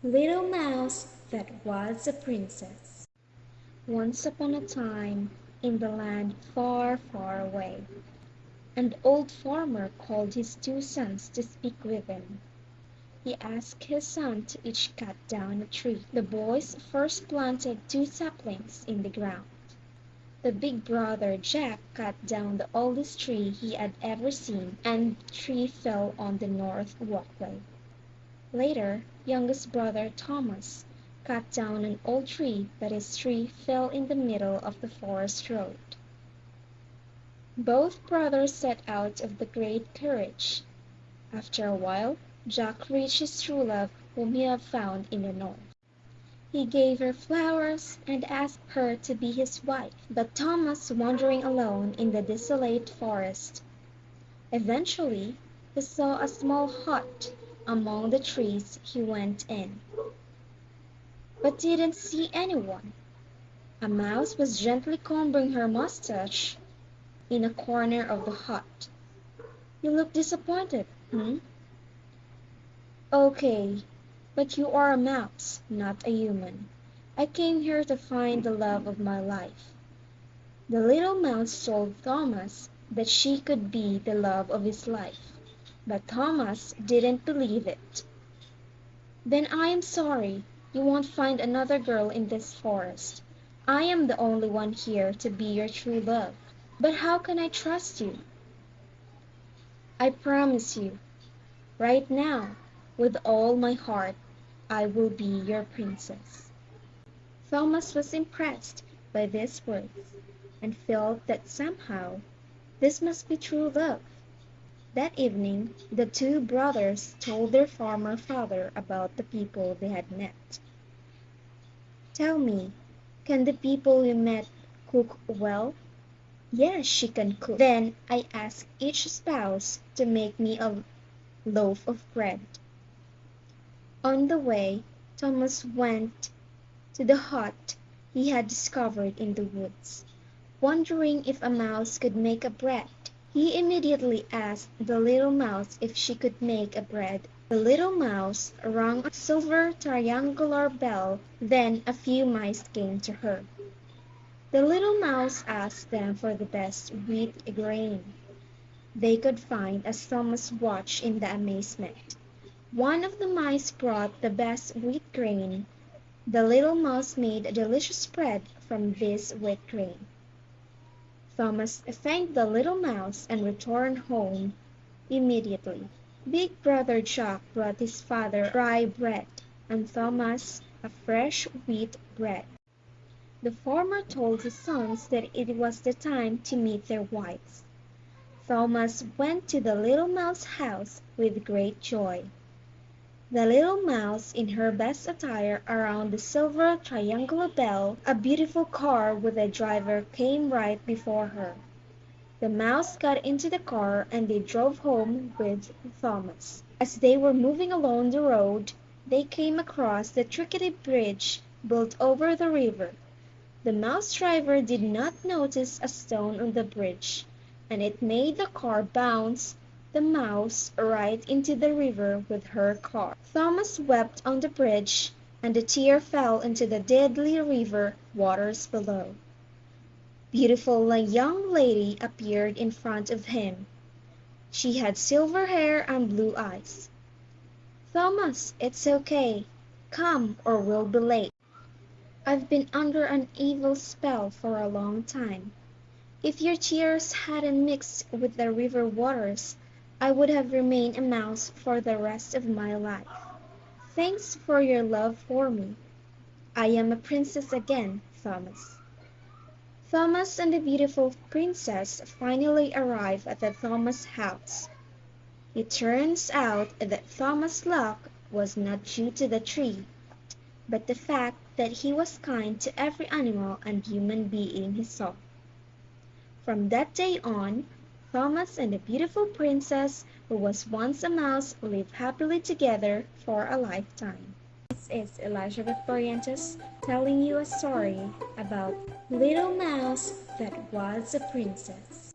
Little Mouse That Was a Princess. Once upon a time, in the land far, far away, an old farmer called his two sons to speak with him. He asked his son to each cut down a tree. The boys first planted two saplings in the ground. The big brother Jack cut down the oldest tree he had ever seen, and the tree fell on the north walkway. Later, youngest brother Thomas cut down an old tree, but his tree fell in the middle of the forest road. Both brothers set out of the great courage. After a while, Jack reached his true love whom he had found in the north. He gave her flowers and asked her to be his wife, but Thomas wandering alone in the desolate forest. Eventually, he saw a small hut among the trees. He went in, but didn't see anyone. A mouse was gently combing her mustache in a corner of the hut. "You look disappointed, hmm?" "Okay, but you are a mouse, not a human. I came here to find the love of my life." The little mouse told Thomas that she could be the love of his life, but Thomas didn't believe it. "Then I am sorry. You won't find another girl in this forest. I am the only one here to be your true love. But how can I trust you?" "I promise you, right now, with all my heart, I will be your princess." Thomas was impressed by these words, and felt that somehow this must be true love. That evening the two brothers told their farmer father about the people they had met. "Tell me, can the people you met cook well?" "Yes, she can cook." "Then I ask each spouse to make me a loaf of bread." On the way, Thomas went to the hut he had discovered in the woods, wondering if a mouse could make a bread. He immediately asked the little mouse if she could make a bread. The little mouse rang a silver triangular bell, then a few mice came to her. The little mouse asked them for the best wheat grain they could find as Thomas watched in the amazement. One of the mice brought the best wheat grain. The little mouse made a delicious bread from this wheat grain. Thomas thanked the little mouse and returned home immediately. Big brother Jack brought his father rye bread, and Thomas a fresh wheat bread. The farmer told his sons that it was the time to meet their wives. Thomas went to the little mouse house with great joy. The little mouse in her best attire around the silver triangular bell, a beautiful car with a driver came right before her. The mouse got into the car and they drove home with Thomas. As they were moving along the road, they came across the rickety bridge built over the river. The mouse driver did not notice a stone on the bridge, and it made the car bounce the mouse right into the river with her car. Thomas wept on the bridge, and a tear fell into the deadly river waters below. Beautiful young lady appeared in front of him. She had silver hair and blue eyes. "Thomas, it's okay. Come, or we'll be late. I've been under an evil spell for a long time. If your tears hadn't mixed with the river waters, I would have remained a mouse for the rest of my life. Thanks for your love for me. I am a princess again, Thomas." Thomas and the beautiful princess finally arrive at the Thomas house. It turns out that Thomas' luck was not due to the tree, but the fact that he was kind to every animal and human being he saw. From that day on, Thomas and the beautiful princess, who was once a mouse, lived happily together for a lifetime. This is Elizabeth Barrientos telling you a story about Little Mouse That Was a Princess.